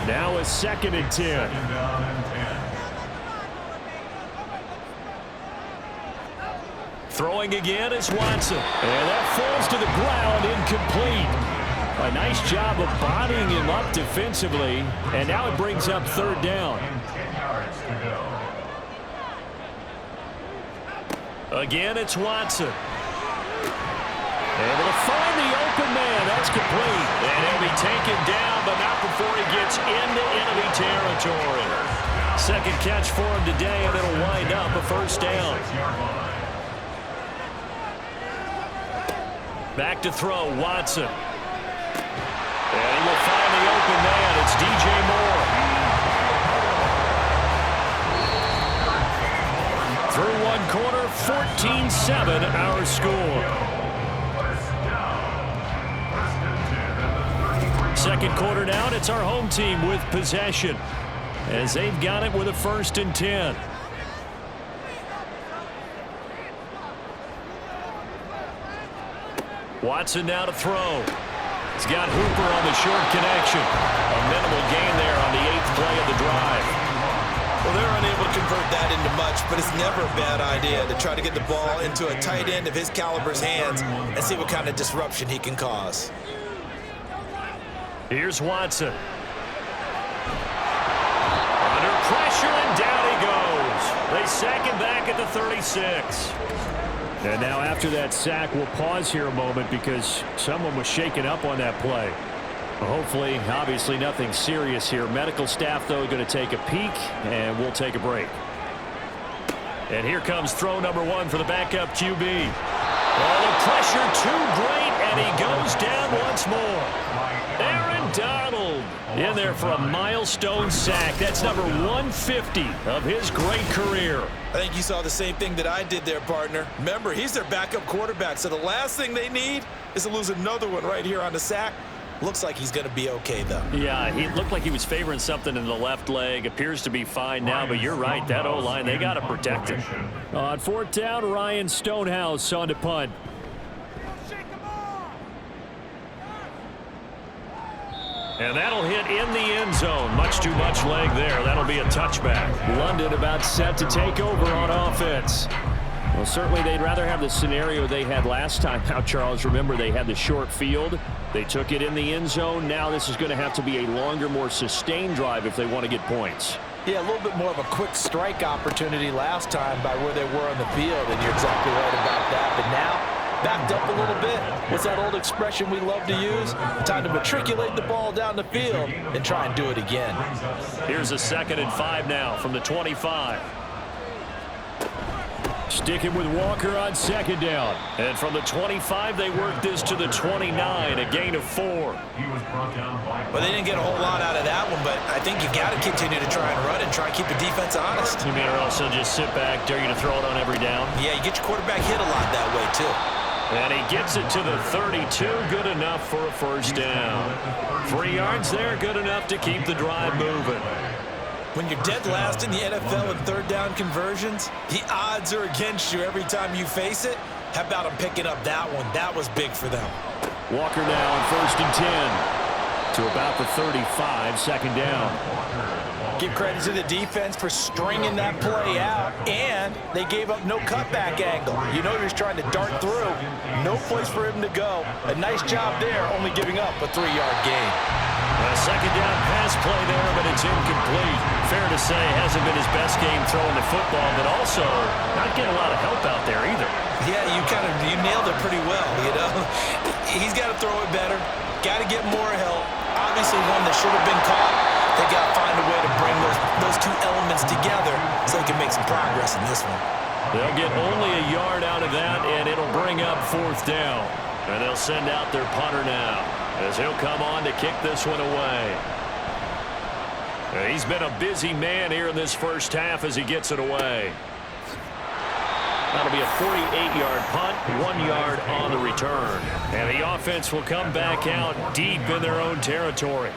Now a 2nd and 10. Throwing again is Watson. And that falls to the ground, incomplete. A nice job of bodying him up defensively. And now it brings up 3rd down. Again, it's Watson. Able to find the open man. That's complete. And he'll be taken down, but not before he gets into enemy territory. 2nd catch for him today, and it'll wind up a 1st down. Back to throw, Watson. And he will find the open man. It's DJ Moore. Through 1 quarter, 14-7 our score. 2nd quarter down, it's our home team with possession as they've got it with a 1st and 10. Watson now to throw. He's got Hooper on the short connection. A minimal gain there on the 8th play of the drive. Well, they're unable to convert that into much, but it's never a bad idea to try to get the ball into a tight end of his caliber's hands and see what kind of disruption he can cause. Here's Watson. Under pressure, and down he goes. They sack him back at the 36. And now after that sack, we'll pause here a moment because someone was shaken up on that play. Hopefully, obviously nothing serious here. Medical staff, though, going to take a peek, and we'll take a break. And here comes throw number 1 for the backup QB. Oh, the pressure too great, and he goes down once more. Aaron Donald in there for a milestone sack. That's number 150 of his great career. I think you saw the same thing that I did there, partner. Remember, he's their backup quarterback, so the last thing they need is to lose another one right here on the sack. Looks like he's going to be okay, though. Yeah, he looked like he was favoring something in the left leg. Appears to be fine now, but you're right. That O-line, they got to protect him. On 4th down, Ryan Stonehouse on to punt. And that'll hit in the end zone. Much too much leg there. That'll be a touchback. London about set to take over on offense. Well, certainly they'd rather have the scenario they had last time. Now, Charles, remember they had the short field. They took it in the end zone. Now this is going to have to be a longer, more sustained drive if they want to get points. Yeah, a little bit more of a quick strike opportunity last time by where they were on the field, and you're exactly right about that. But now, backed up a little bit. What's that old expression we love to use? Time to matriculate the ball down the field and try and do it again. Here's a 2nd and 5 now from the 25. Sticking with Walker on 2nd down. And from the 25, they work this to the 29, a gain of 4. Well, they didn't get a whole lot out of that one, but I think you got to continue to try and run and try and keep the defense honest. You mean or else they'll just sit back, dare you to throw it on every down? Yeah, you get your quarterback hit a lot that way, too. And he gets it to the 32, good enough for a 1st down. 3 yards there, good enough to keep the drive moving. When you're dead last in the NFL in 3rd down conversions, the odds are against you every time you face it. How about them picking up that one? That was big for them. Walker now on 1st and 10 to about the 35, 2nd down. Give credit to the defense for stringing that play out, and they gave up no cutback angle. You know he was trying to dart through. No place for him to go. A nice job there, only giving up a 3-yard gain. A 2nd down pass play there, but it's incomplete. Fair to say, hasn't been his best game throwing the football, but also not getting a lot of help out there either. Yeah, you nailed it pretty well, you know. He's got to throw it better. Got to get more help. Obviously one that should have been caught. They got to find a way to bring those two elements together so they can make some progress in this one. They'll get only a yard out of that, and it'll bring up 4th down. And they'll send out their punter now, as he'll come on to kick this one away. He's been a busy man here in this first half as he gets it away. That'll be a 48-yard punt, 1 yard on the return. And the offense will come back out deep in their own territory.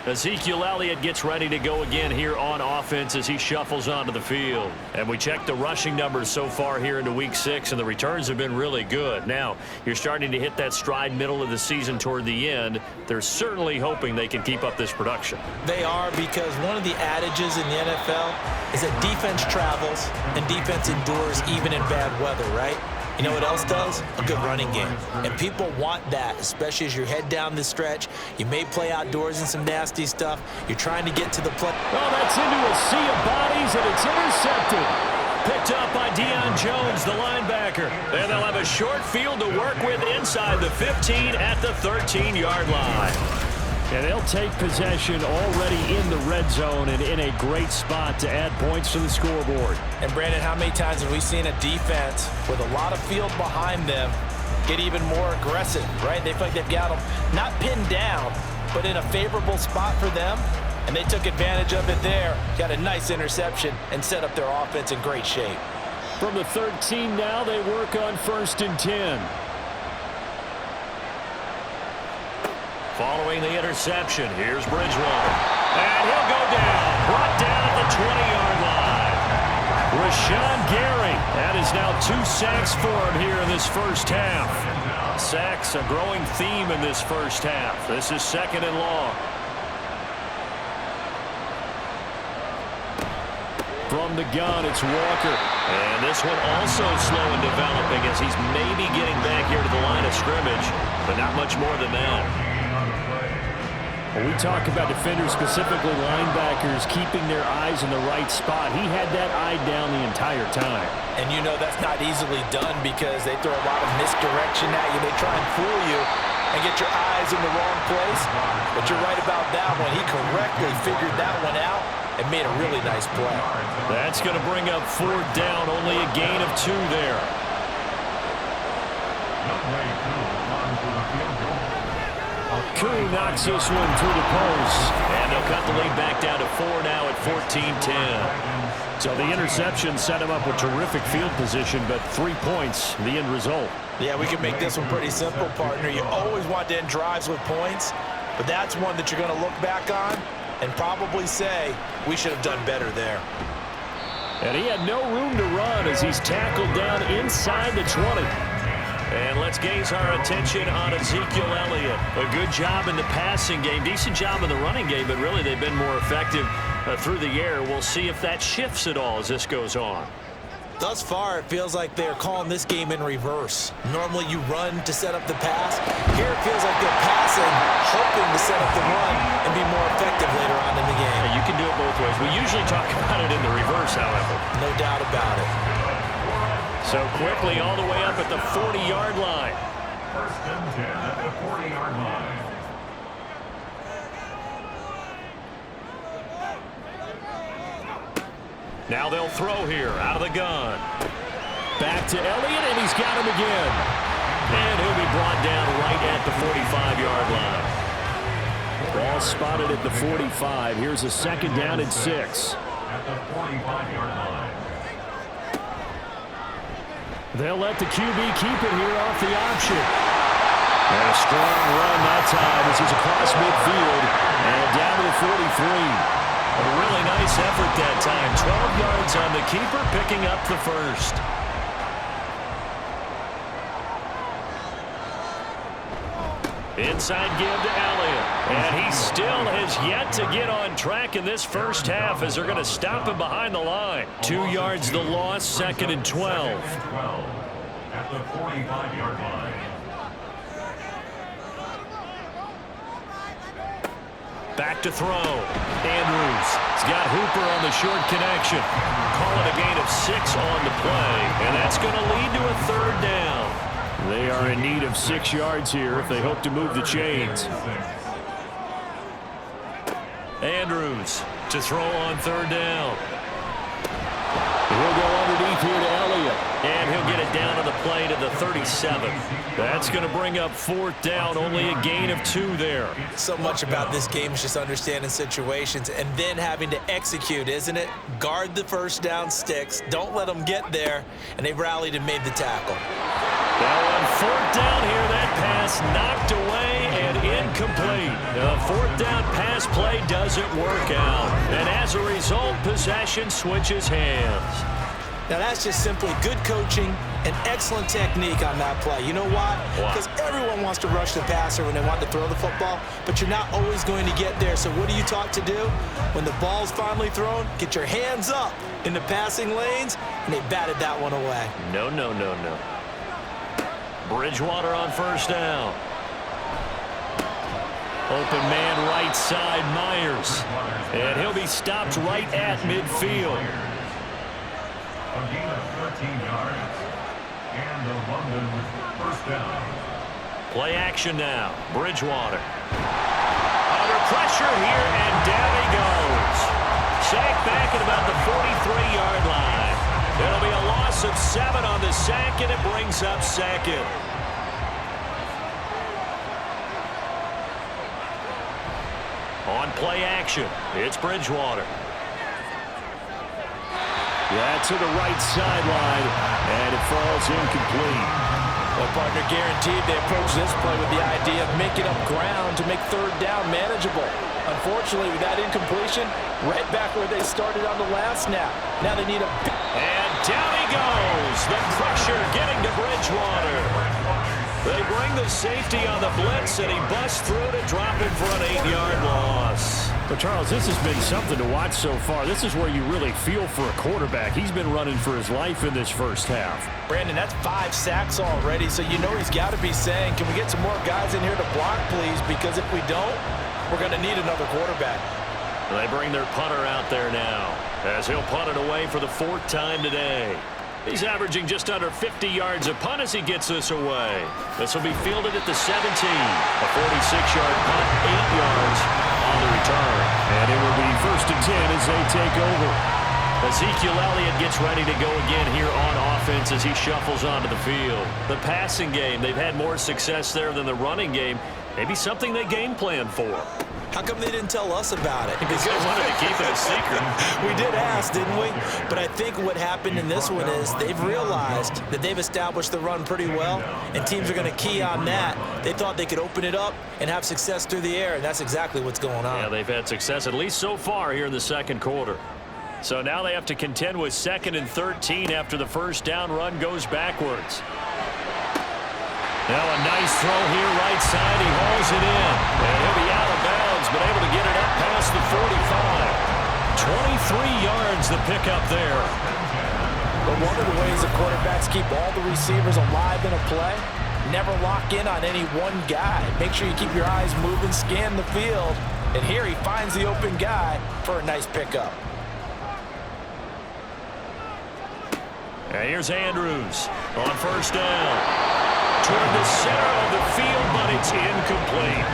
Ezekiel Elliott gets ready to go again here on offense as he shuffles onto the field. And we checked the rushing numbers so far here into Week 6, and the returns have been really good. Now, you're starting to hit that stride middle of the season toward the end. They're certainly hoping they can keep up this production. They are, because one of the adages in the NFL is that defense travels and defense endures even in bad weather, right? You know what else does? A good running game. And people want that, especially as you head down the stretch. You may play outdoors in some nasty stuff. You're trying to get to the play. Well, that's into a sea of bodies, and it's intercepted. Picked up by Deion Jones, the linebacker. And they'll have a short field to work with inside the 15 at the 13-yard line. And they'll take possession already in the red zone and in a great spot to add points to the scoreboard. And, Brandon, how many times have we seen a defense with a lot of field behind them get even more aggressive, right? They feel like they've got them not pinned down, but in a favorable spot for them, and they took advantage of it there. Got a nice interception and set up their offense in great shape. From the 13 now, they work on 1st and 10. Following the interception, here's Bridgewater. And he'll go down. Brought down at the 20-yard line. Rashawn Gary. That is now 2 sacks for him here in this first half. Sacks, a growing theme in this first half. This is 2nd and long. From the gun, it's Walker. And this one also slow in developing as he's maybe getting back here to the line of scrimmage, but not much more than that. When we talk about defenders, specifically linebackers, keeping their eyes in the right spot, he had that eye down the entire time. And you know that's not easily done because they throw a lot of misdirection at you. They try and fool you and get your eyes in the wrong place. But you're right about that one. He correctly figured that one out and made a really nice play. That's going to bring up 4th down, only a gain of 2 there. Koo knocks this one through the post. And they'll cut the lead back down to 4 now at 14-10. So the interception set him up with terrific field position, but 3 points, the end result. Yeah, we can make this one pretty simple, partner. You always want to end drives with points, but that's one that you're going to look back on and probably say, we should have done better there. And he had no room to run as he's tackled down inside the 20. And let's gaze our attention on Ezekiel Elliott. A good job in the passing game, decent job in the running game, but really they've been more effective through the air. We'll see if that shifts at all as this goes on. Thus far, it feels like they're calling this game in reverse. Normally you run to set up the pass. Here it feels like they're passing, hoping to set up the run and be more effective later on in the game. Yeah, you can do it both ways. We usually talk about it in the reverse, however. No doubt about it. So quickly all the way up at the 40-yard line. 1st and 10 at the 40-yard line. Now they'll throw here out of the gun. Back to Elliott, and he's got him again. And he'll be brought down right at the 45-yard line. Ball spotted at the 45. Here's a 2nd down and 6. At the 45-yard line. They'll let the QB keep it here off the option. And a strong run that time as he's across midfield and down to the 43. A really nice effort that time. 12 yards on the keeper, picking up the 1st. Inside give to Elliott. And he still has yet to get on track in this first half as they're going to stop him behind the line. 2 yards the loss, 2nd and 12. At the 45-yard line. Back to throw. Andrews. He's got Hooper on the short connection. Call it a gain of 6 on the play. And that's going to lead to a 3rd down. They are in need of 6 yards here if they hope to move the chains. Andrews to throw on 3rd down. He'll go underneath here to Elliott. And he'll get it down to the play to the 37. That's going to bring up 4th down. Only a gain of 2 there. So much about this game is just understanding situations and then having to execute, isn't it? Guard the 1st down sticks. Don't let them get there. And they rallied and made the tackle. Now on 4th down here, that pass knocked away and incomplete. The fourth down pass play doesn't work out. And as a result, possession switches hands. Now, that's just simply good coaching and excellent technique on that play. You know why? Because everyone wants to rush the passer when they want to throw the football, but you're not always going to get there. So what are you taught to do? When the ball's finally thrown, get your hands up in the passing lanes, and they batted that one away. No. Bridgewater on first down. Open man right side, Myers. And he'll be stopped right at midfield. A gain of 13 yards. And the London first down. Play action now. Bridgewater. Under pressure here, and down he goes. Sacked back at about the 43-yard line. It'll be a loss of 7 on the sack, and it brings up second. On play action, it's Bridgewater. Yeah, to the right sideline, and it falls incomplete. Well, partner, guaranteed they approach this play with the idea of making up ground to make third down manageable. Unfortunately, with that incompletion, right back where they started on the last snap. Now they need a... And down he goes. The pressure getting to Bridgewater. They bring the safety on the blitz, and he busts through to drop him for an 8-yard loss. But, Charles, this has been something to watch so far. This is where you really feel for a quarterback. He's been running for his life in this first half. Brandon, that's 5 sacks already, so you know he's got to be saying, can we get some more guys in here to block, please? Because if we don't, we're going to need another quarterback. They bring their punter out there now, as he'll punt it away for the 4th time today. He's averaging just under 50 yards a punt as he gets this away. This will be fielded at the 17. A 46-yard punt, 8 yards on the return. And it will be 1st and 10 as they take over. Ezekiel Elliott gets ready to go again here on offense as he shuffles onto the field. The passing game, they've had more success there than the running game. Maybe something they game plan for. How come they didn't tell us about it? Because they wanted to keep it a secret. We did ask, didn't we? But I think what happened in this one is they've realized that they've established the run pretty well, and teams are going to key on that. They thought they could open it up and have success through the air, and that's exactly what's going on. Yeah, they've had success, at least so far, here in the second quarter. So now they have to contend with 2nd and 13 after the first down run goes backwards. Now a nice throw here, right side. He hauls it in, and he'll be out of bounds, but able to get it up past the 45. 23 yards the pickup there. But one of the ways the quarterbacks keep all the receivers alive in a play, never lock in on any one guy. Make sure you keep your eyes moving, scan the field, and here he finds the open guy for a nice pickup. And here's Andrews on first down. Toward the center of the field, but it's incomplete.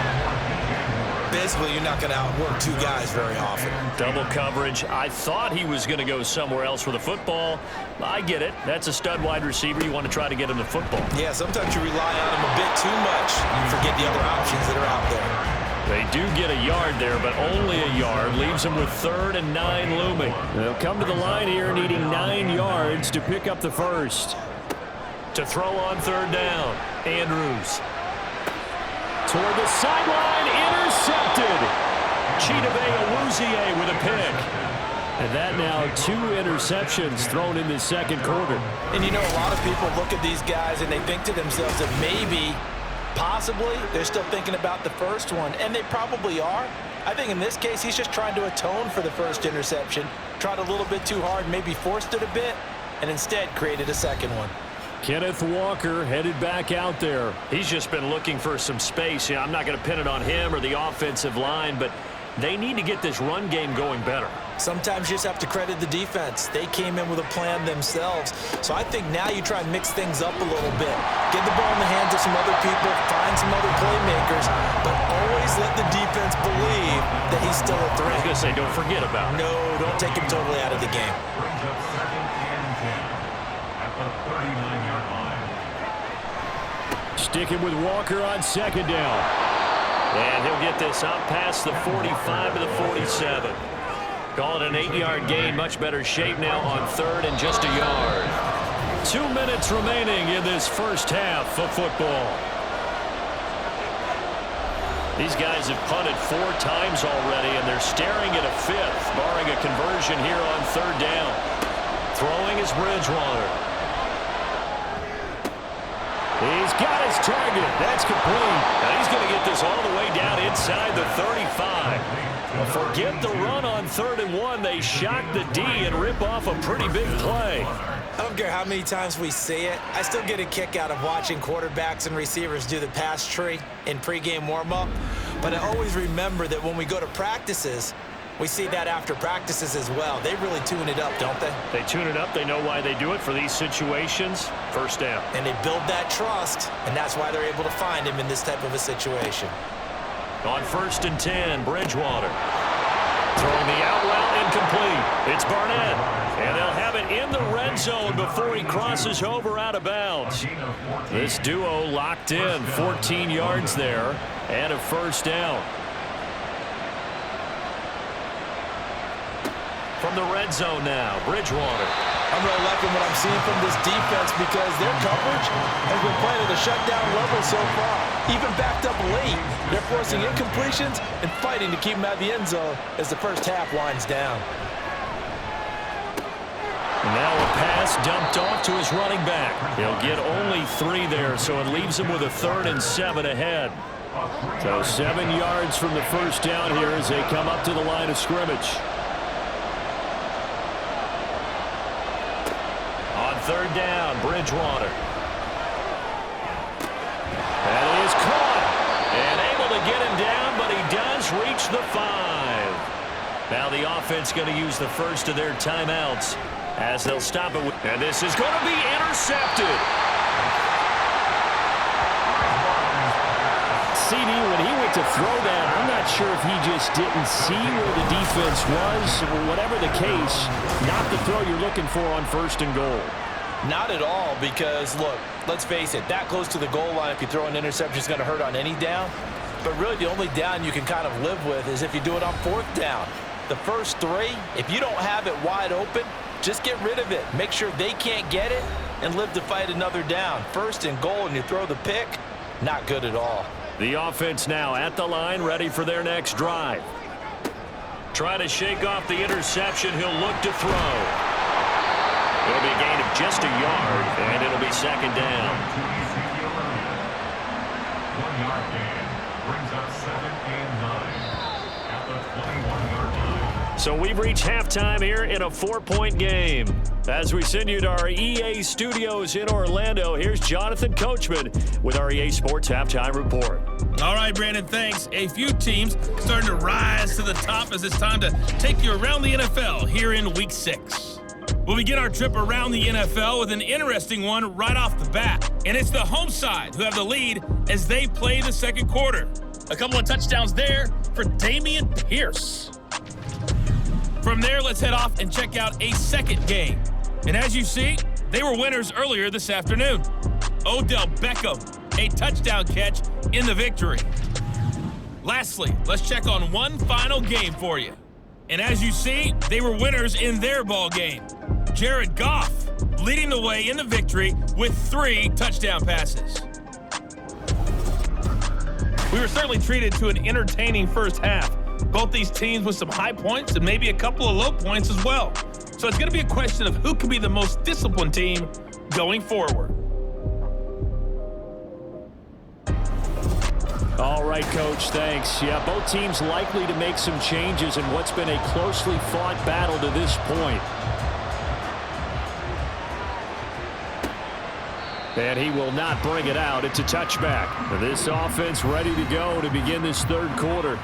Basically, you're not going to outwork 2 guys very often. Double coverage. I thought he was going to go somewhere else with the football. I get it. That's a stud wide receiver. You want to try to get him the football. Yeah, sometimes you rely on him a bit too much. You forget the other options that are out there. They do get a yard there, but only a yard. Leaves them with 3rd and 9 looming. They'll come to the line here needing 9 yards to pick up the first. To throw on 3rd down, Andrews. Toward the sideline, intercepted. Chidobe Awuzie with a pick. And that now 2 interceptions thrown in the second quarter. And you know, a lot of people look at these guys and they think to themselves that maybe, possibly, they're still thinking about the first one. And they probably are. I think in this case, he's just trying to atone for the first interception. Tried a little bit too hard, maybe forced it a bit, and instead created a second one. Kenneth Walker headed back out there. He's just been looking for some space. Yeah, I'm not going to pin it on him or the offensive line, but they need to get this run game going better. Sometimes you just have to credit the defense. They came in with a plan themselves. So I think now you try and mix things up a little bit. Get the ball in the hands of some other people, find some other playmakers, but always let the defense believe that he's still a threat. I was going to say, don't forget about it. No, don't take him totally out of the game. Brings up 2nd and 10 at the 39-yard line. Sticking with Walker on 2nd down. And he'll get this up past the 45 to the 47. Call it an 8-yard gain. Much better shape now on 3rd and just a yard. 2 minutes remaining in this first half of football. These guys have punted 4 times already, and they're staring at a 5th, barring a conversion here on 3rd down. Throwing is Bridgewater. He's got his target. That's complete. Now he's going to get this all the way down inside the 35. Forget the run on 3rd and 1. They shock the D and rip off a pretty big play. I don't care how many times we see it. I still get a kick out of watching quarterbacks and receivers do the pass tree in pregame warm-up. But I always remember that when we go to practices, we see that after practices as well. They really tune it up, don't they? They tune it up. They know why they do it for these situations. 1st down. And they build that trust, and that's why they're able to find him in this type of a situation. On 1st and 10, Bridgewater. Throwing the out route incomplete. It's Barnett. And they'll have it in the red zone before he crosses over out of bounds. This duo locked in. 14 yards there and a 1st down. From the red zone now, Bridgewater. I'm really liking what I'm seeing from this defense because their coverage has been playing at a shutdown level so far. Even backed up late, they're forcing incompletions and fighting to keep them out of the end zone as the first half winds down. Now a pass dumped off to his running back. He'll get only 3 there, so it leaves him with a 3rd and 7 ahead. So 7 yards from the 1st down here as they come up to the line of scrimmage. On 3rd down, Bridgewater. That is caught. And able to get him down, but he does reach the 5. Now the offense going to use the first of their timeouts as they'll stop it. And this is going to be intercepted. CD, when he went to throw that, I'm not sure if he just didn't see where the defense was. Whatever the case, not the throw you're looking for on 1st and goal. Not at all, because, look, let's face it, that close to the goal line, if you throw an interception, is going to hurt on any down. But really, the only down you can kind of live with is if you do it on 4th down. The first 3, if you don't have it wide open, just get rid of it. Make sure they can't get it and live to fight another down. 1st and goal, and you throw the pick, not good at all. The offense now at the line, ready for their next drive. Try to shake off the interception. He'll look to throw. It'll be a gain of just a yard, and it'll be 2nd down. 1 yard gain brings up 2nd and 9 at the 21-yard line. So we've reached halftime here in a 4-point game. As we send you to our EA studios in Orlando, here's Jonathan Coachman with our EA Sports Halftime Report. All right, Brandon, thanks. A few teams starting to rise to the top as it's time to take you around the NFL here in Week 6. We'll begin our trip around the NFL with an interesting one right off the bat. And it's the home side who have the lead as they play the 2nd quarter. A couple of touchdowns there for Dameon Pierce. From there, let's head off and check out a 2nd game. And as you see, they were winners earlier this afternoon. Odell Beckham, a touchdown catch in the victory. Lastly, let's check on one final game for you. And as you see, they were winners in their ball game. Jared Goff leading the way in the victory with 3 touchdown passes. We were certainly treated to an entertaining first half. Both these teams with some high points and maybe a couple of low points as well. So it's going to be a question of who can be the most disciplined team going forward. All right, Coach, thanks. Yeah, both teams likely to make some changes in what's been a closely fought battle to this point. And he will not bring it out. It's a touchback. This offense ready to go to begin this 3rd quarter.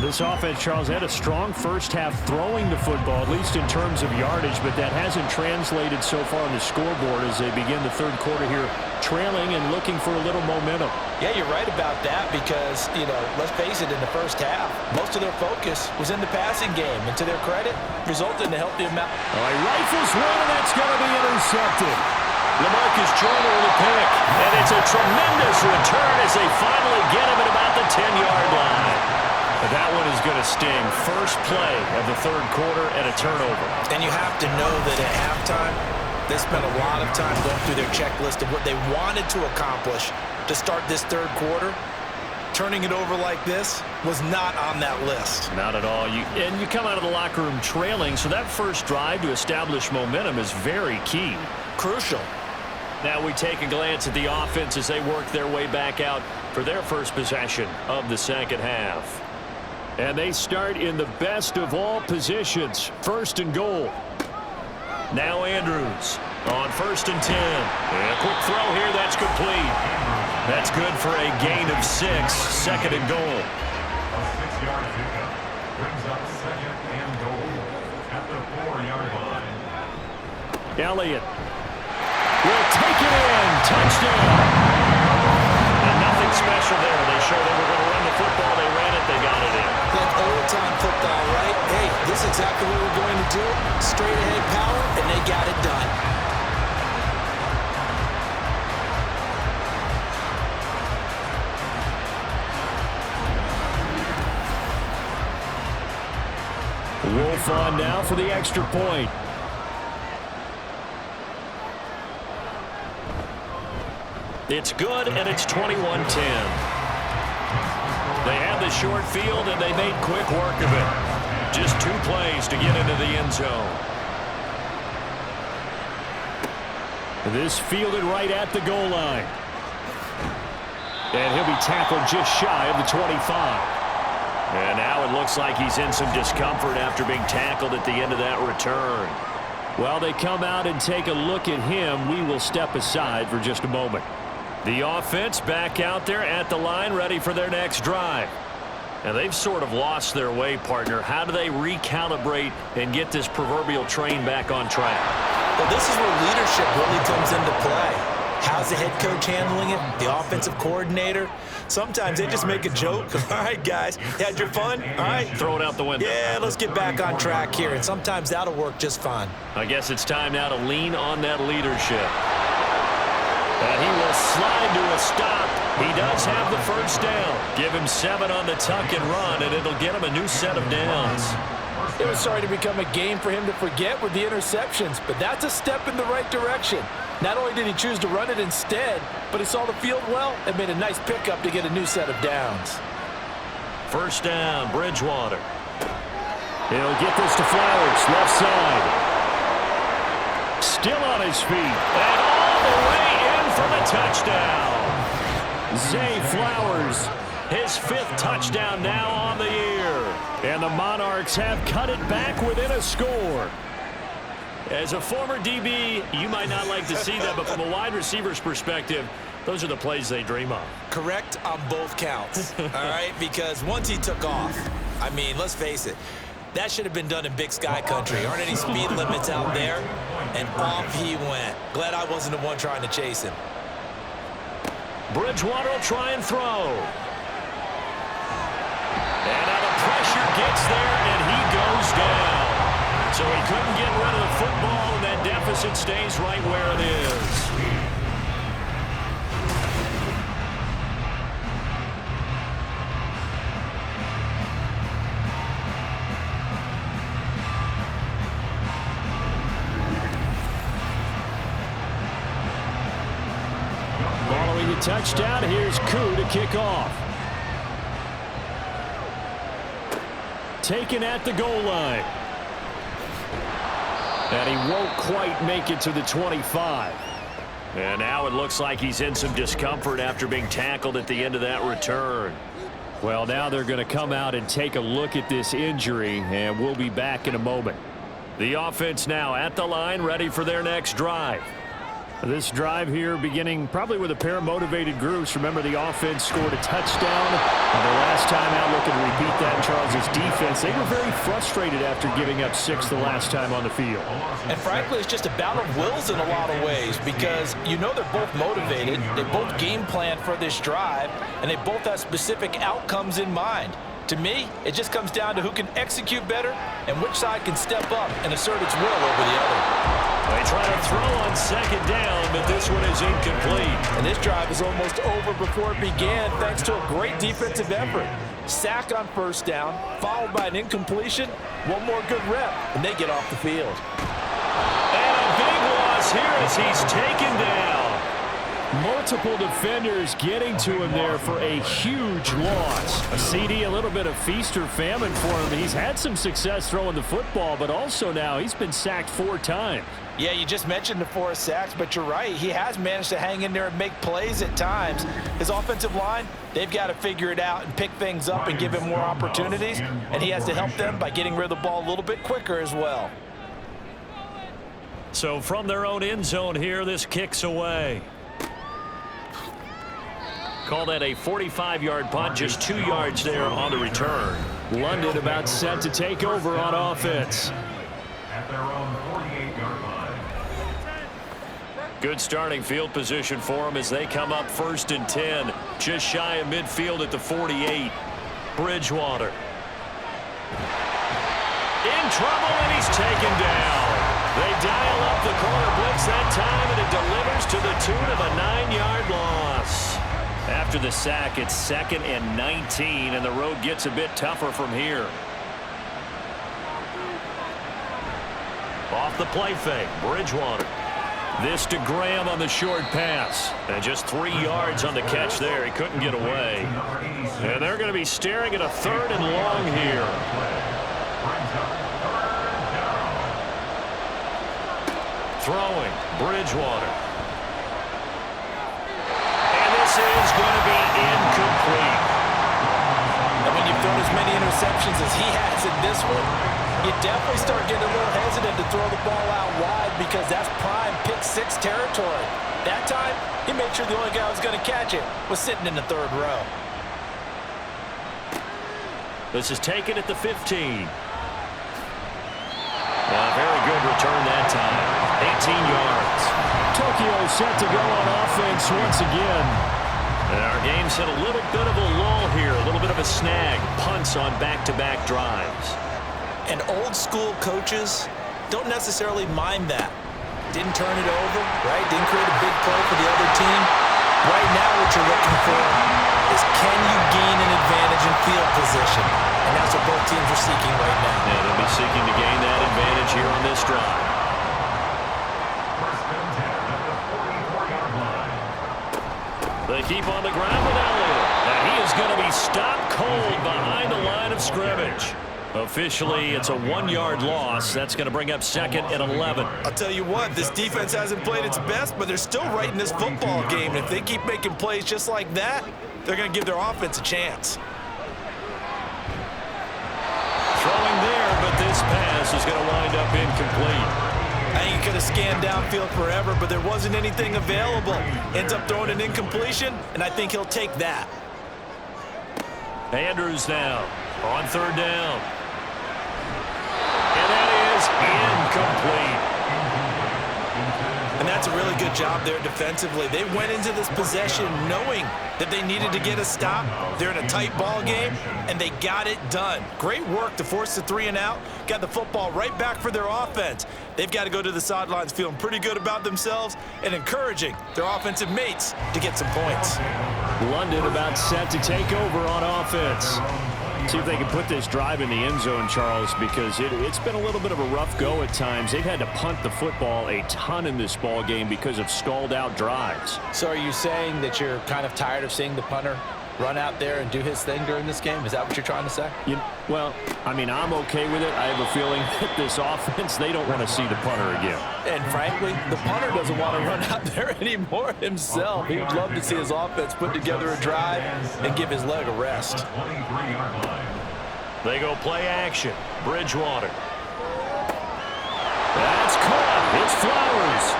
This offense, Charles, had a strong first half throwing the football, at least in terms of yardage, but that hasn't translated so far on the scoreboard as they begin the 3rd quarter here, trailing and looking for a little momentum. Yeah, you're right about that because, let's face it, in the first half, most of their focus was in the passing game. And to their credit, resulted in a healthy amount. All right, rifles one, and that's going to be intercepted. LaMarcus Joyner with a pick, and it's a tremendous return as they finally get him at about the 10-yard line. But that one is going to sting. First play of the 3rd quarter and a turnover. And you have to know that at halftime, they spent a lot of time going through their checklist of what they wanted to accomplish to start this 3rd quarter. turning it over like this was not on that list. Not at all. And you come out of the locker room trailing, so that first drive to establish momentum is very key. Crucial. Now we take a glance at the offense as they work their way back out for their first possession of the second half. And they start in the best of all positions, 1st and goal. Now Andrews on 1st and 10. And a quick throw here, that's complete. That's good for a gain of 6, 2nd and goal. A 6-yard pickup brings up 2nd and goal at the 4-yard line. Elliott will take it in. Touchdown. And nothing special there. They showed they were going to run the football. They ran it. They got it in. Like old-time football, right? Hey, this is exactly what we're going to do. Straight-ahead power, and they got it done. Wolf on now for the extra point. It's good, and it's 21-10. They had the short field, and they made quick work of it. Just 2 plays to get into the end zone. This fielded right at the goal line. And he'll be tackled just shy of the 25. And now it looks like he's in some discomfort after being tackled at the end of that return. While they come out and take a look at him, we will step aside for just a moment. The offense back out there at the line, ready for their next drive. And they've sort of lost their way, partner. How do they recalibrate and get this proverbial train back on track? Well, this is where leadership really comes into play. How's the head coach handling it? The offensive coordinator? Sometimes they just make a joke. All right, guys, had your fun? All right. Throw it out the window. Yeah, let's get back on track here. And sometimes that'll work just fine. I guess it's time now to lean on that leadership. And he will slide to a stop. He does have the first down. Give him 7 on the tuck and run, and it'll get him a new set of downs. It was starting to become a game for him to forget with the interceptions, but that's a step in the right direction. Not only did he choose to run it instead, but he saw the field well and made a nice pickup to get a new set of downs. First down, Bridgewater. He'll get this to Flowers, left side. Still on his feet, and all the way in for the touchdown. Zay Flowers, his 5th touchdown now on the year. And the Monarchs have cut it back within a score. As a former DB, you might not like to see that, but from a wide receiver's perspective, those are the plays they dream of. Correct on both counts, all right? Because once he took off, I mean, let's face it, that should have been done in Big Sky Country. Aren't any speed limits out there? And off he went. Glad I wasn't the one trying to chase him. Bridgewater will try and throw. And now the pressure gets there, and he goes down. So he couldn't get rid of the football, and that deficit stays right where it is. Following the touchdown, here's Koo to kick off. Taken at the goal line. And he won't quite make it to the 25. And now it looks like he's in some discomfort after being tackled at the end of that return. Well, now they're going to come out and take a look at this injury, and we'll be back in a moment. The offense now at the line, ready for their next drive. This drive here beginning probably with a pair of motivated groups. Remember, the offense scored a touchdown on their last time out, looking to repeat that in Charles' defense. They were very frustrated after giving up 6 the last time on the field. And frankly, it's just a battle of wills in a lot of ways because you know they're both motivated, they both game plan for this drive, and they both have specific outcomes in mind. To me, it just comes down to who can execute better and which side can step up and assert its will over the other. They try to throw on second down, but this one is incomplete. And this drive is almost over before it began thanks to a great defensive effort. Sack on first down, followed by an incompletion. One more good rep, and they get off the field. And a big loss here as he's taken down. Multiple defenders getting to him there for a huge loss. A CD, a little bit of feast or famine for him. He's had some success throwing the football, but also now he's been sacked 4 times. Yeah, you just mentioned the 4 sacks, but you're right. He has managed to hang in there and make plays at times. His offensive line, they've got to figure it out and pick things up and give him more opportunities, and he has to help them by getting rid of the ball a little bit quicker as well. So from their own end zone here, this kicks away. Call that a 45-yard punt, just 2 yards there on the return. London about set to take over on offense. At their own 48-yard line. Good starting field position for them as they come up 1st and 10. Just shy of midfield at the 48. Bridgewater. In trouble, and he's taken down. They dial up the corner blitz that time, and it delivers to the tune of a 9-yard loss. After the sack, it's 2nd and 19, and the road gets a bit tougher from here. Off the play fake, Bridgewater. This to Graham on the short pass. And just 3 yards on the catch there. He couldn't get away. And they're going to be staring at a 3rd and long here. Throwing, Bridgewater. And this is going to be incomplete. And when you've thrown as many interceptions as he has in this one, you definitely start getting a little hesitant to throw the ball out wide because that's prime pick 6 territory. That time, he made sure the only guy who was going to catch it was sitting in the 3rd row. This is taken at the 15. Very good return that time. 18 yards. Tokyo set to go on offense once again. And our game's hit a little bit of a lull here, a little bit of a snag. Punts on back-to-back drives. And old-school coaches don't necessarily mind that. Didn't turn it over, right? Didn't create a big play for the other team. Right now what you're looking for is can you gain an advantage in field position? And that's what both teams are seeking right now. Yeah, they'll be seeking to gain that advantage here on this drive. They keep on the ground with Elliott. And he is going to be stopped cold behind the line of scrimmage. Officially, it's a 1-yard loss. That's going to bring up 2nd and 11. I'll tell you what, this defense hasn't played its best, but they're still right in this football game. And if they keep making plays just like that, they're going to give their offense a chance. Throwing there, but this pass is going to wind up incomplete. I think he could have scanned downfield forever, but there wasn't anything available. Ends up throwing an incompletion, and I think he'll take that. Andrews now on 3rd down. And that is incomplete. And that's a really good job there defensively. They went into this possession knowing that they needed to get a stop. They're in a tight ball game, and they got it done. Great work to force the 3 and out. Got the football right back for their offense. They've got to go to the sidelines feeling pretty good about themselves and encouraging their offensive mates to get some points. London about set to take over on offense. See if they can put this drive in the end zone, Charles, because it's been a little bit of a rough go at times. They've had to punt the football a ton in this ball game because of stalled-out drives. So are you saying that you're kind of tired of seeing the punter run out there and do his thing during this game? Is that what you're trying to say? Well, I mean, I'm okay with it. I have a feeling that this offense, they don't want to see the punter again. And frankly, the punter doesn't want to run out there anymore himself. He would love to see his offense put together a drive and give his leg a rest. They go play action. Bridgewater. That's caught. It's Flowers.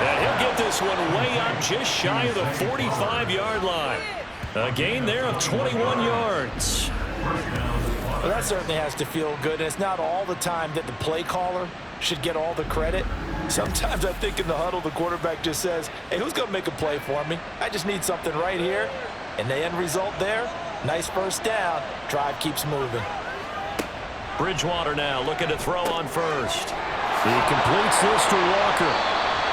And he'll get this one way up just shy of the 45-yard line. A gain there of 21 yards. Well, that certainly has to feel good. And it's not all the time that the play caller should get all the credit. Sometimes I think in the huddle, the quarterback just says, hey, who's going to make a play for me? I just need something right here. And the end result there, nice first down. Drive keeps moving. Bridgewater now looking to throw on first. He completes this to Walker.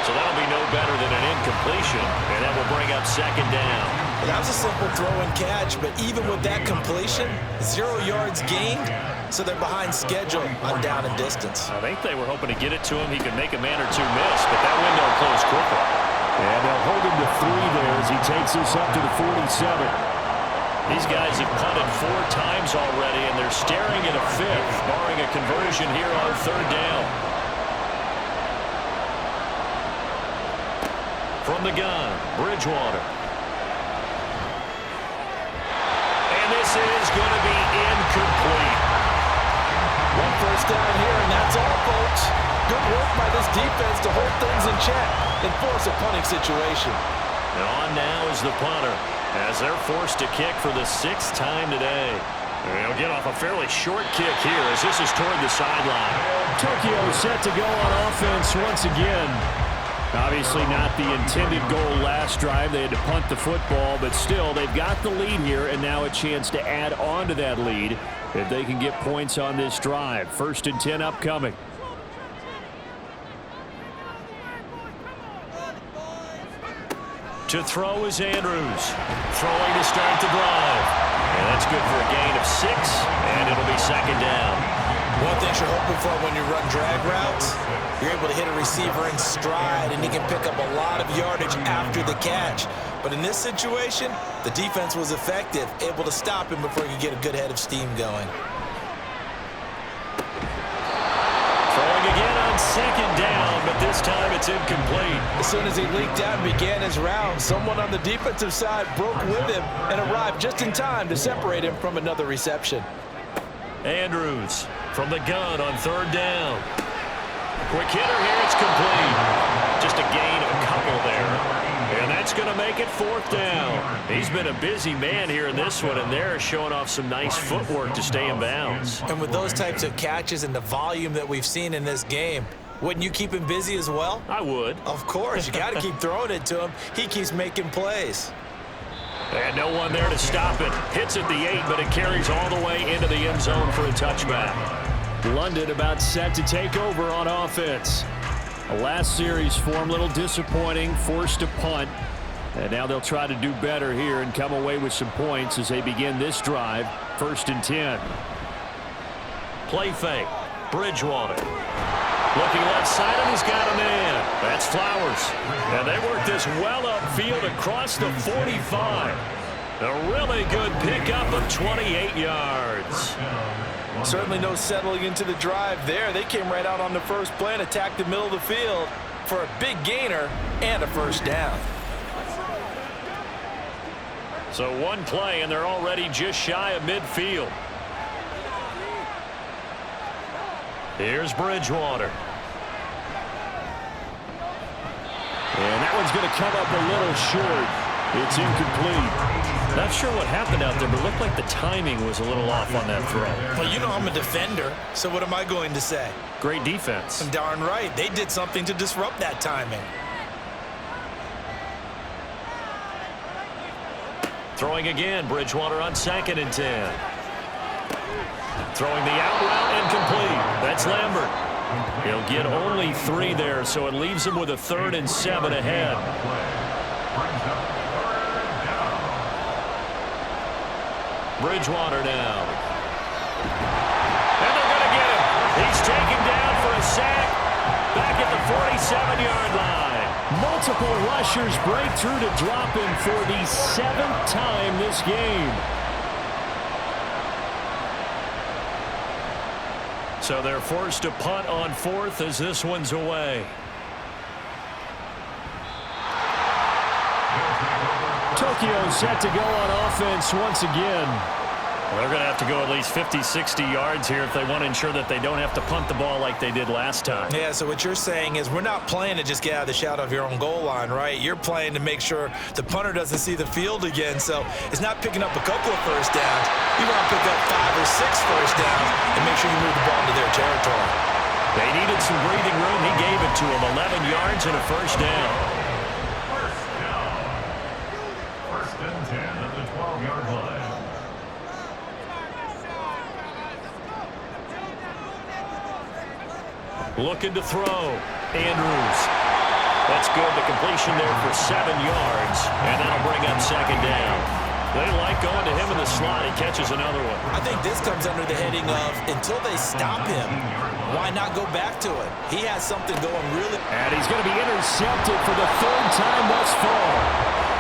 So that'll be no better than an incompletion, and that will bring up 2nd down. That was a simple throw and catch, but even with that completion, 0 yards gained, so they're behind schedule on down and distance. I think they were hoping to get it to him. He could make a man or two miss, but that window closed quickly. And they'll hold him to 3 there as he takes this up to the 47. These guys have punted 4 times already, and they're staring at a 5th, barring a conversion here on 3rd down. From the gun, Bridgewater. And this is going to be incomplete. 1 first down here, and that's all, folks. Good work by this defense to hold things in check and force a punting situation. And on now is the punter, as they're forced to kick for the 6th time today. They'll get off a fairly short kick here as this is toward the sideline. Tokyo set to go on offense once again. Obviously not the intended goal last drive. They had to punt the football, but still they've got the lead here and now a chance to add on to that lead if they can get points on this drive. 1st and 10 upcoming. To throw is Andrews. Throwing to start the drive. And that's good for a gain of 6, and it'll be 2nd down. One thing you're hoping for when you run drag routes, you're able to hit a receiver in stride, and he can pick up a lot of yardage after the catch. But in this situation, the defense was effective, able to stop him before he could get a good head of steam going. Throwing again on 2nd down, but this time it's incomplete. As soon as he leaked out and began his round, someone on the defensive side broke with him and arrived just in time to separate him from another reception. Andrews from the gun on 3rd down. Quick hitter here, it's complete. Just a gain of a couple there. And that's going to make it 4th down. He's been a busy man here in this one, and they're showing off some nice footwork to stay in bounds. And with those types of catches and the volume that we've seen in this game, wouldn't you keep him busy as well? I would. Of course. You got to keep throwing it to him. He keeps making plays. And no one there to stop it. Hits at the 8, but it carries all the way into the end zone for a touchback. London about set to take over on offense. The last series form, a little disappointing, forced to punt. And now they'll try to do better here and come away with some points as they begin this drive. 1st and 10. Play fake. Bridgewater. Looking left side, and he's got a man. That's Flowers. And they work this well upfield across the 45. A really good pickup of 28 yards. Certainly no settling into the drive there. They came right out on the first play and attacked the middle of the field for a big gainer and a 1st down. So 1 play, and they're already just shy of midfield. Here's Bridgewater. And that one's going to come up a little short. It's incomplete. Not sure what happened out there, but it looked like the timing was a little off on that throw. Well, you know I'm a defender, so what am I going to say? Great defense. I'm darn right. They did something to disrupt that timing. Throwing again, Bridgewater on 2nd and 10. Throwing the out route incomplete. That's Lambert. He'll get only 3 there, so it leaves him with a 3rd and 7 ahead. Bridgewater now. And they're going to get him. He's taken down for a sack back at the 47-yard line. Multiple rushers break through to drop him for the 7th time this game. So they're forced to punt on 4th as this one's away. Tokyo set to go on offense once again. Well, they're going to have to go at least 50, 60 yards here if they want to ensure that they don't have to punt the ball like they did last time. Yeah, so what you're saying is we're not playing to just get out of the shadow of your own goal line, right? You're playing to make sure the punter doesn't see the field again. So it's not picking up a couple of 1st downs. You want to pick up 5 or 6 1st downs and make sure you move the ball into their territory. They needed some breathing room. He gave it to them. 11 yards and a 1st down. 1st and 10 at the 12-yard line. Looking to throw. Andrews. That's good. The completion there for 7 yards. And that'll bring up 2nd down. They like going to him in the slot. He catches another one. I think this comes under the heading of until they stop him, why not go back to it? He has something going really. And he's going to be intercepted for the third time thus far.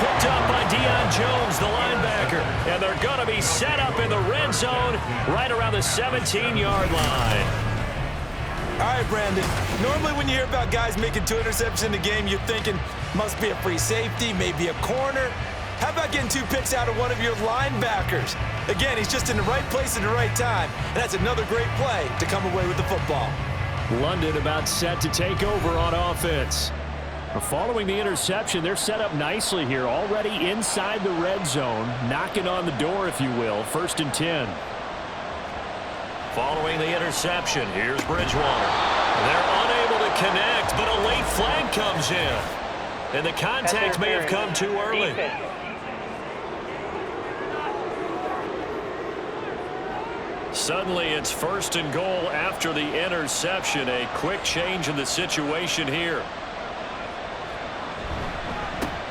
Picked up by Deion Jones, the linebacker. And they're going to be set up in the red zone right around the 17-yard line. All right, Brandon. Normally when you hear about guys making 2 interceptions in the game, you're thinking must be a free safety, maybe a corner. How about getting 2 picks out of one of your linebackers? Again, he's just in the right place at the right time, and that's another great play to come away with the football. London about set to take over on offense. Following the interception, they're set up nicely here, already inside the red zone, knocking on the door, if you will. 1st and 10. Following the interception, here's Bridgewater. They're unable to connect, but a late flag comes in. And the contact may have come too early. Suddenly, it's 1st and goal after the interception. A quick change in the situation here.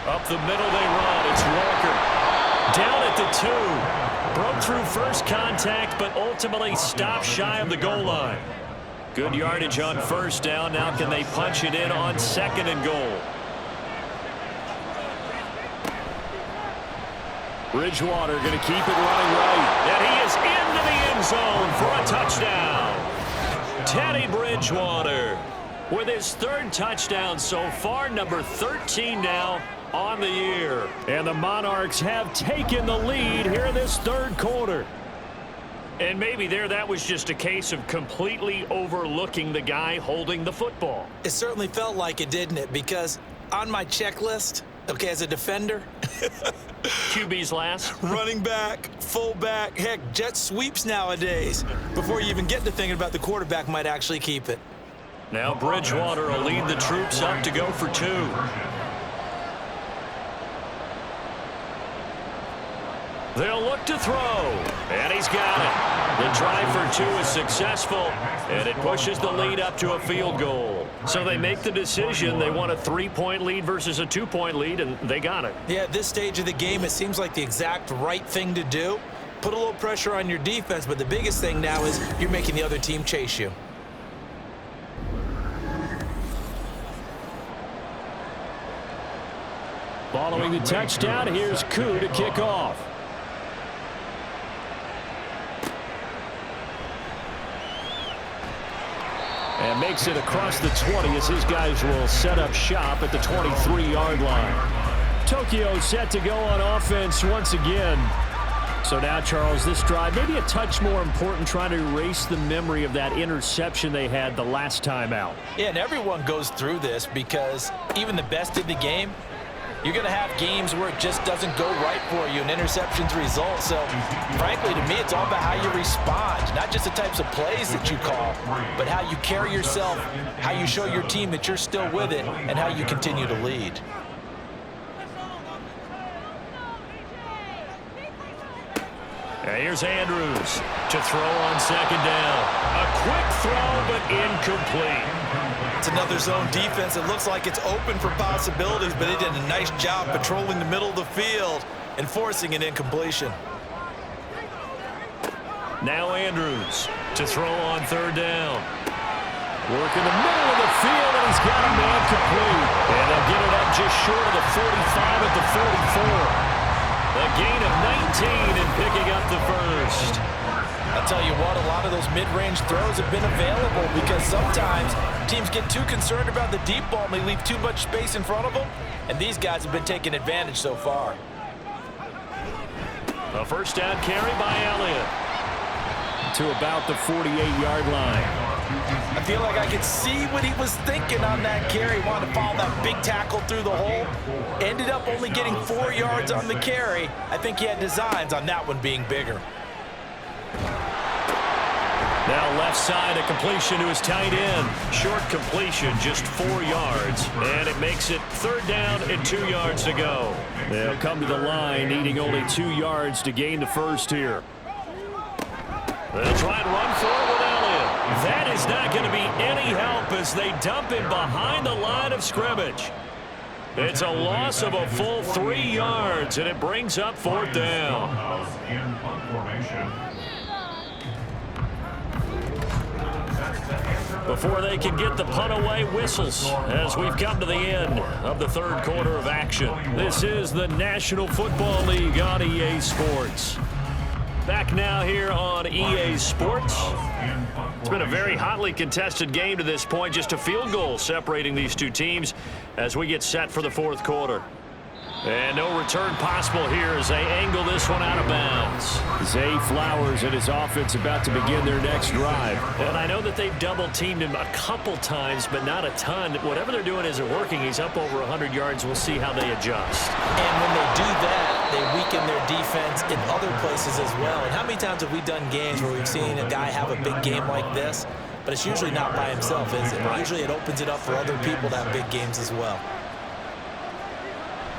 Up the middle they run. It's Walker. Down at the 2. Broke through first contact, but ultimately stopped shy of the goal line. Good yardage on 1st down. Now can they punch it in on 2nd and goal? Bridgewater going to keep it running right. And he is into the end zone for a touchdown. Teddy Bridgewater with his 3rd touchdown so far, number 13 now on the year. And the Monarchs have taken the lead here in this 3rd quarter. And maybe that was just a case of completely overlooking the guy holding the football. It certainly felt like it, didn't it? Because on my checklist, okay, as a defender, QB's last. running back, fullback, heck, jet sweeps nowadays. Before you even get to thinking about the quarterback might actually keep it. Now Bridgewater will lead the troops up to go for 2. They'll look to throw, and he's got it. The try for 2 is successful, and it pushes the lead up to a field goal. So they make the decision. They want a 3-point lead versus a 2-point lead, and they got it. Yeah, at this stage of the game, it seems like the exact right thing to do. Put a little pressure on your defense, but the biggest thing now is you're making the other team chase you. Following the touchdown, here's Koo to kick off. And makes it across the 20 as his guys will set up shop at the 23-yard line. Tokyo set to go on offense once again. So now, Charles, this drive maybe a touch more important, trying to erase the memory of that interception they had the last time out. Yeah, and everyone goes through this because even the best in the game, you're going to have games where it just doesn't go right for you, and interceptions result. So, frankly, to me, it's all about how you respond, not just the types of plays that you call, but how you carry yourself, how you show your team that you're still with it, and how you continue to lead. And here's Andrews to throw on 2nd down. A quick throw, but incomplete. It's another zone defense. It looks like it's open for possibilities, but they did a nice job patrolling the middle of the field and forcing an incompletion. Now Andrews to throw on 3rd down. Work in the middle of the field, and he's got a man complete. And they'll get it up just short of the 45 at the 44. A gain of 19 and picking up the 1st. I'll tell you what, a lot of those mid-range throws have been available because sometimes teams get too concerned about the deep ball and they leave too much space in front of them, and these guys have been taking advantage so far. A 1st down carry by Elliott to about the 48-yard line. I feel like I could see what he was thinking on that carry. Wanted to follow that big tackle through the hole. Ended up only getting 4 yards on the carry. I think he had designs on that one being bigger. Now left side, a completion to his tight end. Short completion, just 4 yards. And it makes it 3rd down and 2 yards to go. They'll come to the line, needing only 2 yards to gain the 1st here. They'll try and run for it with Elliott. That is not going to be any help as they dump him behind the line of scrimmage. It's a loss of a full 3 yards, and it brings up 4th down. In punt formation. Before they can get the punt away, whistles as we've come to the end of the 3rd quarter of action. This is the National Football League on EA Sports. Back now here on EA Sports. It's been a very hotly contested game to this point. Just a field goal separating these two teams as we get set for the 4th quarter. And no return possible here as they angle this one out of bounds. Zay Flowers and his offense about to begin their next drive. And I know that they've double-teamed him a couple times, but not a ton. Whatever they're doing isn't working. He's up over 100 yards. We'll see how they adjust. And when they do that, they weaken their defense in other places as well. And how many times have we done games where we've seen a guy have a big game like this, but it's usually not by himself, is it? Usually it opens it up for other people to have big games as well.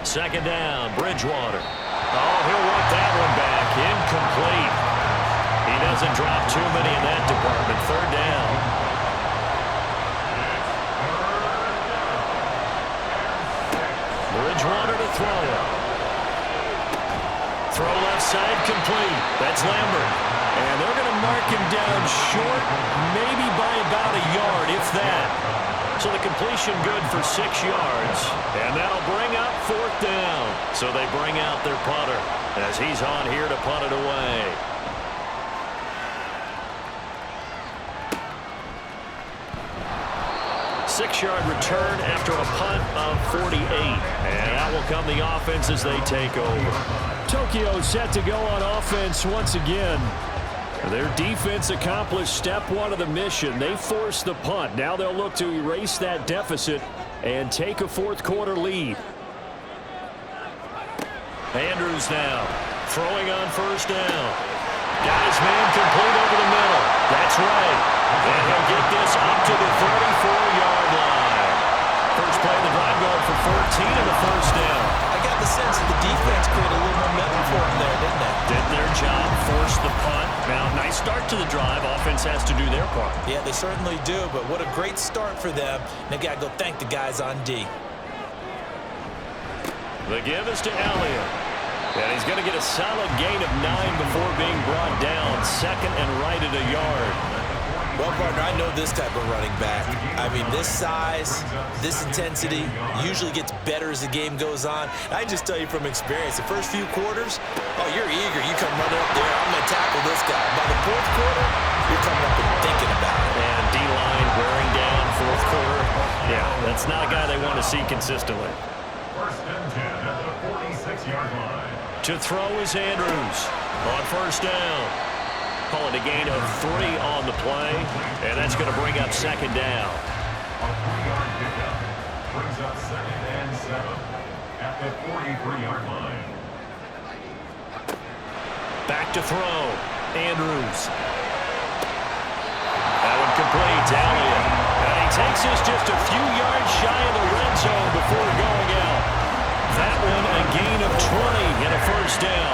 2nd down, Bridgewater. Oh, he'll want that one back. Incomplete. He doesn't drop too many in that department. 3rd down. Bridgewater to throw it. Throw left side, complete. That's Lambert. And they're going to mark him down short, maybe by about a yard, if that. So the completion good for 6 yards. And that'll bring up 4th down. So they bring out their punter as he's on here to punt it away. Six-yard return after a punt of 48. And that will come the offense as they take over. Tokyo set to go on offense once again. Their defense accomplished step 1 of the mission. They forced the punt. Now they'll look to erase that deficit and take a 4th quarter lead. Andrews now throwing on 1st down. Got his man complete over the middle. That's right. And he'll get this up to the 34-yard line. First play of the drive going for 14 and a 1st down. I got the sense that the defense created a little momentum for them there, didn't they? Did their job, forced the punt. Now, nice start to the drive. Offense has to do their part. Yeah, they certainly do, but what a great start for them. They've got to go thank the guys on D. The give is to Elliott. And he's going to get a solid gain of 9 before being brought down. 2nd and right at a yard. Well, partner, I know this type of running back. I mean, this size, this intensity usually gets better as the game goes on. I just tell you from experience, the first few quarters, oh, you're eager. You come running up there, I'm going to tackle this guy. By the 4th quarter, you're coming up and thinking about it. And D-line wearing down 4th quarter. Yeah, that's not a guy they want to see consistently. 1st and 10 at the 46-yard line. To throw is Andrews on 1st down. Call it a gain of 3 on the play, and that's going to bring up 2nd down. A 3-yard pickup brings up 2nd and 7 at the 43-yard line. Back to throw, Andrews. That one complete to Elliott. And he takes this just a few yards shy of the red zone before going out. That one a gain of 20 and a 1st down.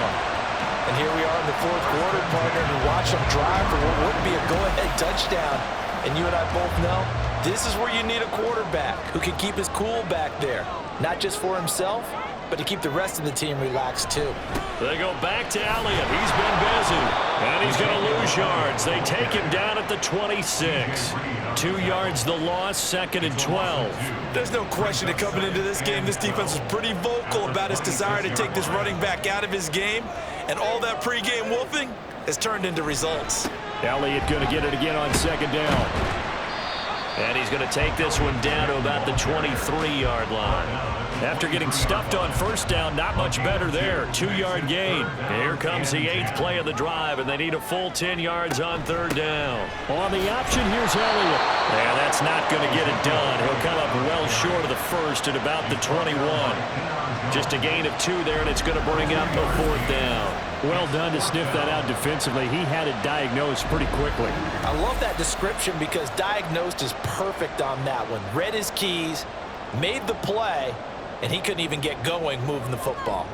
And here we are in the 4th quarter, partner, and watch them drive for what would be a go-ahead touchdown. And you and I both know this is where you need a quarterback who can keep his cool back there, not just for himself, but to keep the rest of the team relaxed too. They go back to Elliott. He's been busy, and he's going to lose yards. They take him down at the 26. 2 yards the loss, 2nd and 12. There's no question that coming into this game, this defense was pretty vocal about his desire to take this running back out of his game, and all that pregame wolfing has turned into results. Elliott going to get it again on 2nd down. And he's going to take this one down to about the 23-yard line. After getting stuffed on 1st down, not much better there. 2-yard gain. Here comes the 8th play of the drive, and they need a full 10 yards on 3rd down. On the option, here's Elliott. And that's not going to get it done. He'll come up well short of the 1st at about the 21. Just a gain of 2 there, and it's going to bring up a 4th down. Well done to sniff that out defensively. He had it diagnosed pretty quickly. I love that description because diagnosed is perfect on that one. Read his keys, made the play, and he couldn't even get going moving the football.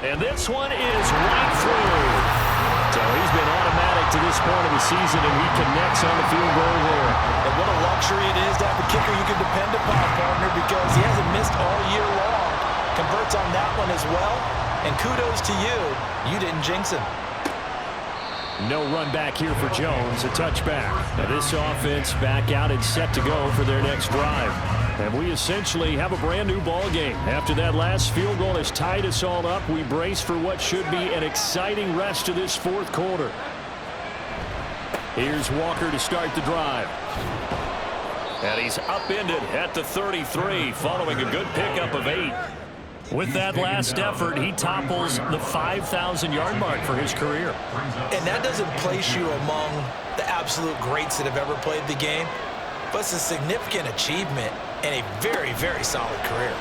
And this one is right through. So he's been automatic to this point of the season, and he connects on the field goal there. And what a luxury it is to have a kicker you can depend upon, partner, because he hasn't missed all year long. Converts on that one as well, and kudos to you. You didn't jinx him. No run back here for Jones, a touchback. Now this offense back out and set to go for their next drive. And we essentially have a brand new ball game. After that last field goal has tied us all up, we brace for what should be an exciting rest to this fourth quarter. Here's Walker to start the drive. And he's upended at the 33 following a good pickup of 8. With that last effort, he topples the 5,000-yard mark for his career. And that doesn't place you among the absolute greats that have ever played the game, but it's a significant achievement and a very, very solid career.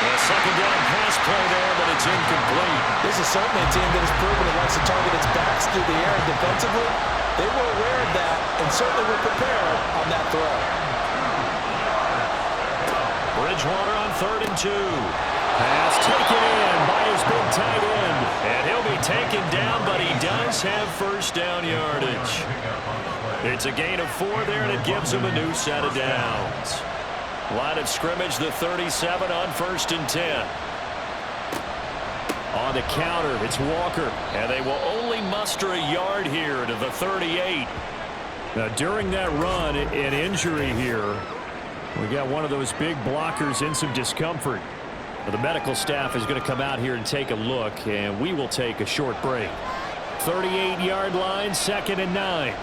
A second down pass play there, but it's incomplete. This is certainly a team that has proven it likes to target its backs through the air, and defensively, they were aware of that and certainly were prepared on that throw. Bridgewater on 3rd and 2. Pass taken in by his big tight end. And he'll be taken down, but he does have first down yardage. It's a gain of 4 there, and it gives him a new set of downs. Line of scrimmage, the 37 on 1st and 10. On the counter, it's Walker. And they will only muster a yard here to the 38. Now, during that run, an injury here. We got one of those big blockers in some discomfort. The medical staff is going to come out here and take a look, and we will take a short break. 38-yard line, 2nd and 9.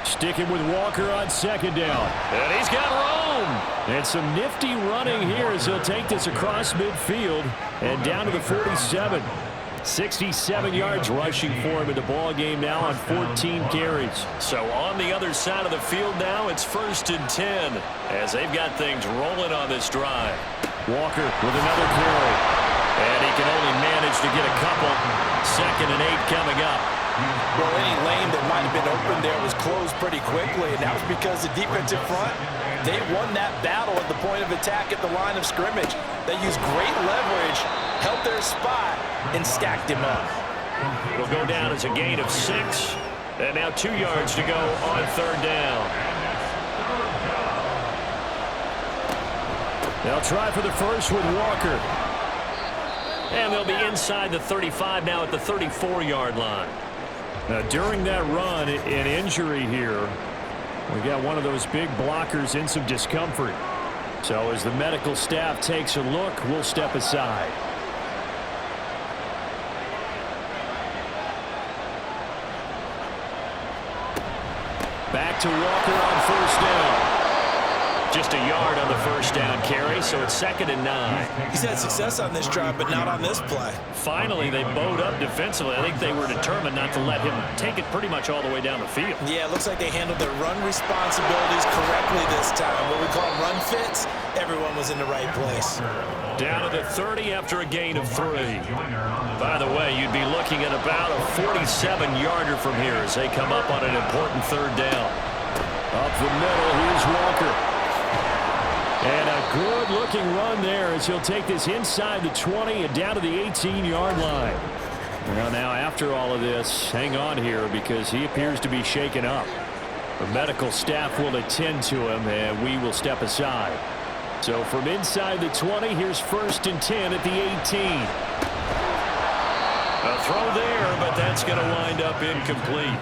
Sticking with Walker on 2nd down. And he's got room. And some nifty running here as he'll take this across midfield and down to the 47. 67 yards rushing for him in the ball game now on 14 carries. So on the other side of the field now, it's 1st and 10 as they've got things rolling on this drive. Walker with another carry. And he can only manage to get a couple. 2nd and 8 coming up. Well, any lane that might have been open there was closed pretty quickly, and that was because the defensive front, they won that battle at the point of attack at the line of scrimmage. They used great leverage, held their spot, and stacked him up. It'll go down as a gain of 6. And now 2 yards to go on 3rd down. They'll try for the first with Walker. And they'll be inside the 35 now at the 34-yard line. Now, during that run, an injury here. We got one of those big blockers in some discomfort. So as the medical staff takes a look, we'll step aside. Back to Walker on 1st down. Just a yard on the 1st down carry, so it's 2nd and 9. He's had success on this drive, but not on this play. Finally, they bowed up defensively. I think they were determined not to let him take it pretty much all the way down the field. Yeah, it looks like they handled their run responsibilities correctly this time. What we call run fits, everyone was in the right place. Down to the 30 after a gain of 3. By the way, you'd be looking at about a 47-yarder from here as they come up on an important 3rd down. Up the middle, here's Walker. And a good-looking run there as he'll take this inside the 20 and down to the 18-yard line. Well, now, after all of this, hang on here because he appears to be shaken up. The medical staff will attend to him, and we will step aside. So from inside the 20, here's 1st and 10 at the 18. A throw there, but that's going to wind up incomplete.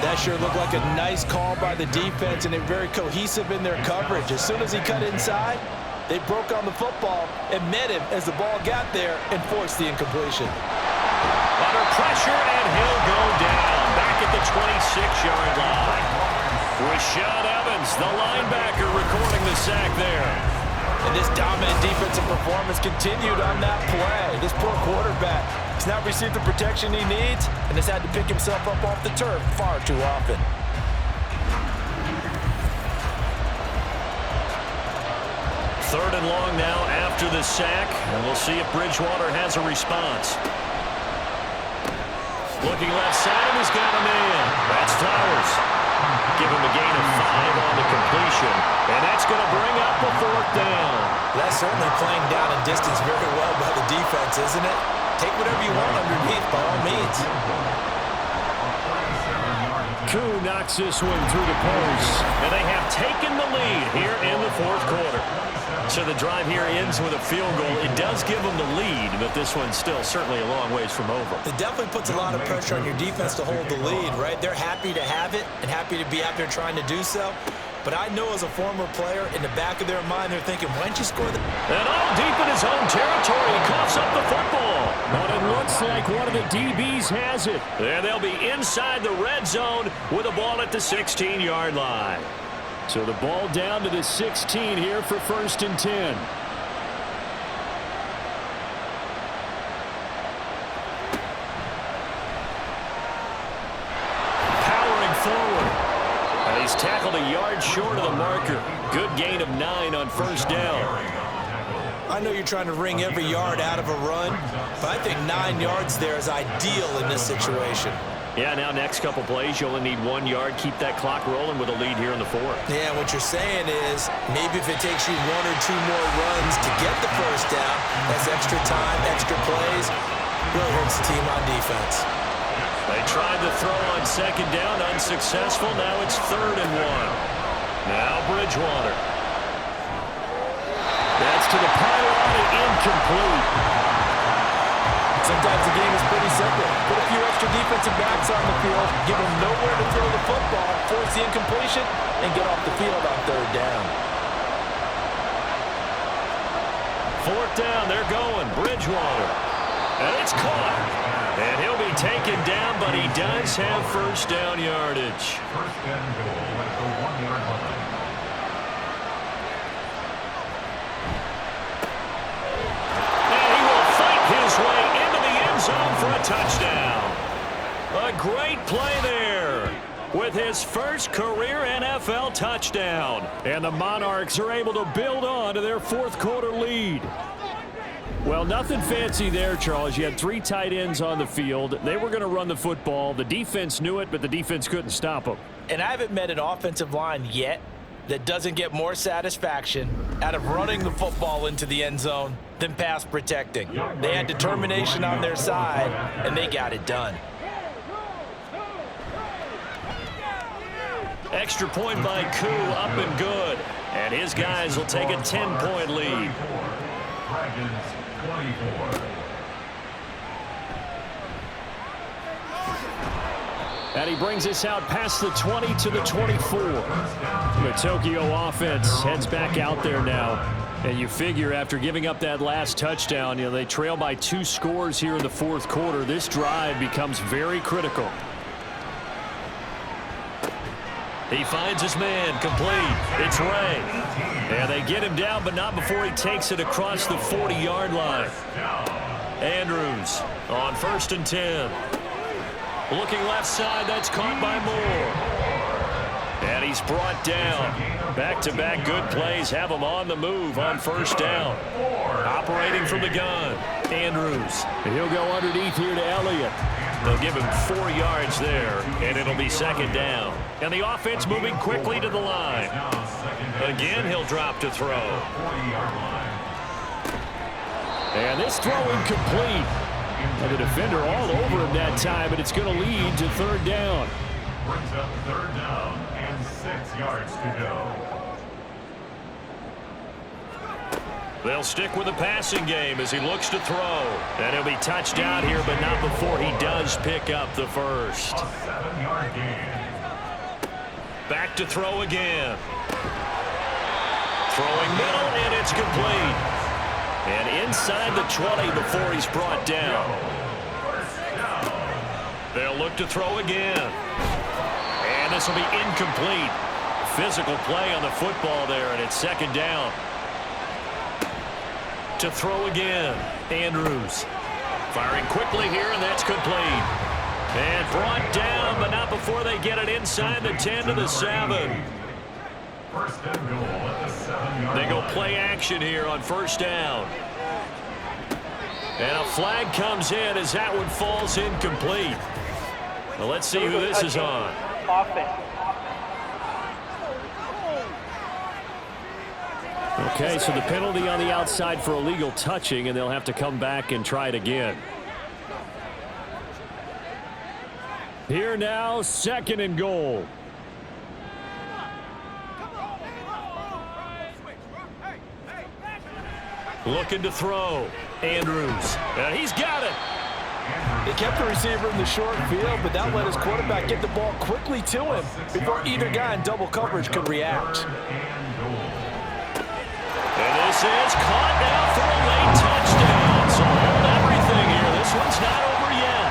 That sure looked like a nice call by the defense, and they're very cohesive in their coverage. As soon as he cut inside, they broke on the football and met him as the ball got there and forced the incompletion. Under pressure, and he'll go down back at the 26-yard line. Rashaan Evans, the linebacker, recording the sack there. And this dominant defensive performance continued on that play. This poor quarterback has not received the protection he needs and has had to pick himself up off the turf far too often. Third and long now after the sack, and we'll see if Bridgewater has a response. Looking left side, he's got a man. That's Flowers. Give him a gain of 5 on the completion. And that's going to bring up a 4th down. That's certainly playing down in distance very well by the defense, isn't it? Take whatever you want underneath, by all means. Koo knocks this one through the post. And they have taken the lead here in the 4th quarter. So the drive here ends with a field goal. It does give them the lead, but this one's still certainly a long ways from over. It definitely puts a lot of pressure on your defense to hold the lead, right? They're happy to have it and happy to be out there trying to do so. But I know as a former player, in the back of their mind, they're thinking, why don't you score the... And all deep in his own territory, he coughs up the football. But it looks like one of the DBs has it. And they'll be inside the red zone with the ball at the 16-yard line. So the ball down to the 16 here for 1st and 10. Powering forward. And he's tackled a yard short of the marker. Good gain of 9 on 1st down. I know you're trying to wring every yard out of a run, but I think 9 yards there is ideal in this situation. Yeah, now next couple plays, you only need 1 yard. Keep that clock rolling with a lead here in the 4th. Yeah, what you're saying is maybe if it takes you 1 or 2 more runs to get the 1st down, that's extra time, extra plays, really hurts the team on defense. They tried to throw on 2nd down, unsuccessful. Now it's 3rd and 1. Now Bridgewater. That's to the pylon and incomplete. Sometimes the game is pretty simple. Put a few extra defensive backs on the field, give them nowhere to throw the football, force the incompletion, and get off the field on 3rd down. 4th down, they're going. Bridgewater. And it's caught. And he'll be taken down, but he does have 1st down yardage. 1st and goal at the 1-yard line. Way into the end zone for a touchdown. A great play there with his first career NFL touchdown. And the Monarchs are able to build on to their 4th quarter lead. Well, nothing fancy there, Charles. You had 3 tight ends on the field. They were going to run the football. The defense knew it, but the defense couldn't stop them. And I haven't met an offensive line yet that doesn't get more satisfaction out of running the football into the end zone than pass protecting. They had determination on their side, and they got it done. Extra point by Koo, up and good. And his guys will take a 10-point lead. Dragons 24. And he brings us out past the 20 to the 24. The Tokyo offense heads back out there now. And you figure after giving up that last touchdown, they trail by 2 scores here in the 4th quarter. This drive becomes very critical. He finds his man, complete. It's Ray. And they get him down, but not before he takes it across the 40-yard line. Andrews on 1st and 10. Looking left side, that's caught by Moore. And he's brought down. Back-to-back good plays have him on the move on 1st down. Operating from the gun, Andrews. And he'll go underneath here to Elliott. They'll give him 4 yards there, and it'll be 2nd down. And the offense moving quickly to the line. Again, he'll drop to throw. And this throw incomplete. And the defender all over him that time, but it's going to lead to 3rd down. Brings up 3rd down and 6 yards to go. They'll stick with the passing game as he looks to throw. And he'll be touched down here, but not before he does pick up the first. A 7-yard gain. Back to throw again. Throwing middle, and it's complete. And inside the 20 before he's brought down. They'll look to throw again. And this will be incomplete. Physical play on the football there, and it's 2nd down. To throw again, Andrews. Firing quickly here, and that's complete. And brought down, but not before they get it inside the 10 to the 7. 1st and goal at the 7-yard They go line. play action here on 1st down. And a flag comes in as that one falls incomplete. Well, let's see who this is on. Offense. Okay, so the penalty on the outside for illegal touching, and they'll have to come back and try it again. Here now, 2nd and goal. Looking to throw. Andrews. And he's got it. He kept the receiver in the short field, but that let his quarterback get the ball quickly to him before either guy in double coverage could react. And this is caught now for a late touchdown. So hold everything here. This one's not over yet.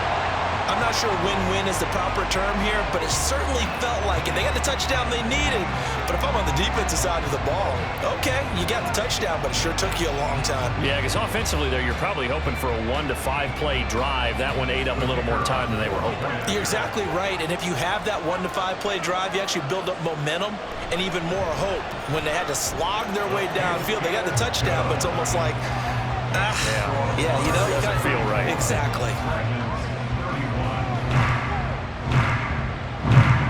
I'm not sure win-win is the proper term here, but it certainly felt like it. They got the touchdown they needed, but if I'm on the defensive side of the ball, okay, you got the touchdown, but it sure took you a long time. Yeah, because offensively, there, you're probably hoping for a 1 to 5 play drive. That one ate up a little more time than they were hoping. You're exactly right, and if you have that 1 to 5 play drive, you actually build up momentum and even more hope. When they had to slog their way downfield, they got the touchdown, but it's almost like, yeah, you know, it doesn't feel right. Exactly.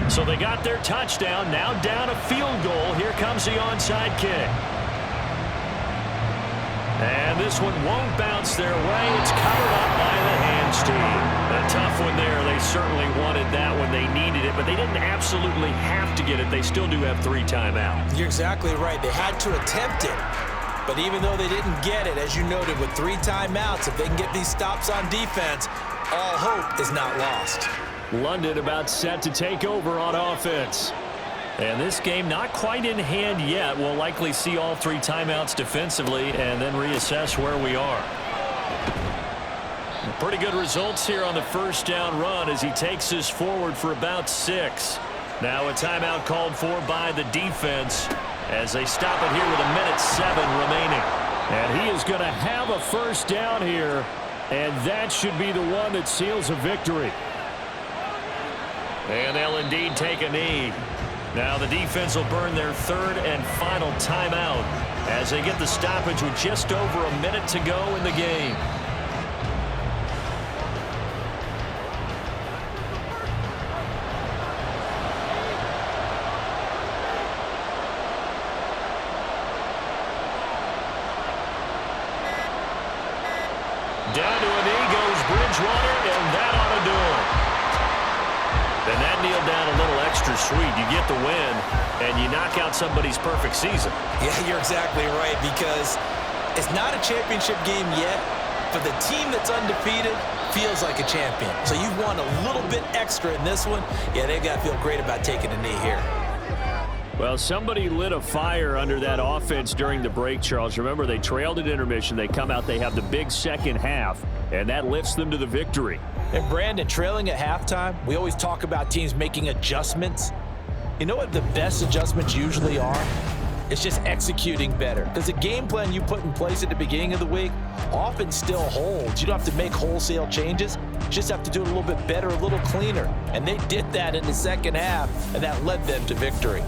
So they got their touchdown, now down a field goal. Here comes the onside kick. And this one won't bounce their way. It's covered up by the hands team. A tough one there. They certainly wanted that when they needed it, but they didn't absolutely have to get it. They still do have 3 timeouts. You're exactly right. They had to attempt it. But even though they didn't get it, as you noted, with 3 timeouts, if they can get these stops on defense, all hope is not lost. London about set to take over on offense. And this game not quite in hand yet. We'll likely see all 3 timeouts defensively and then reassess where we are. Pretty good results here on the first down run as he takes us forward for about 6. Now a timeout called for by the defense as they stop it here with 1:07 remaining. And he is going to have a first down here, and that should be the one that seals a victory. And they'll indeed take a knee. Now the defense will burn their 3rd and final timeout as they get the stoppage with just over a minute to go in the game. Down to a knee goes Bridgewater, and that ought to do it. And that kneeled down a little extra sweet. You get the win, and you knock out somebody's perfect season. Yeah, you're exactly right, because it's not a championship game yet. For the team that's undefeated, feels like a champion. So you've won a little bit extra in this one. Yeah, they've got to feel great about taking a knee here. Well, somebody lit a fire under that offense during the break, Charles. Remember, they trailed at intermission. They come out, they have the big second half, and that lifts them to the victory. And Brandon, trailing at halftime, we always talk about teams making adjustments. You know what the best adjustments usually are? It's just executing better. Because the game plan you put in place at the beginning of the week often still holds. You don't have to make wholesale changes. You just have to do it a little bit better, a little cleaner. And they did that in the second half, and that led them to victory.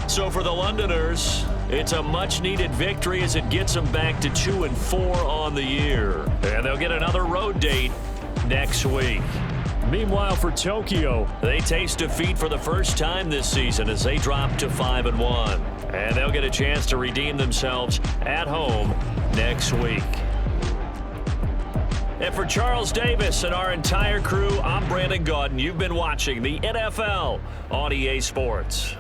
So for the Londoners, it's a much-needed victory as it gets them back to 2-4 on the year. And they'll get another road date next week. Meanwhile, for Tokyo, they taste defeat for the first time this season as they drop to 5-1. And they'll get a chance to redeem themselves at home next week. And for Charles Davis and our entire crew, I'm Brandon Gaudin. You've been watching the NFL on EA Sports.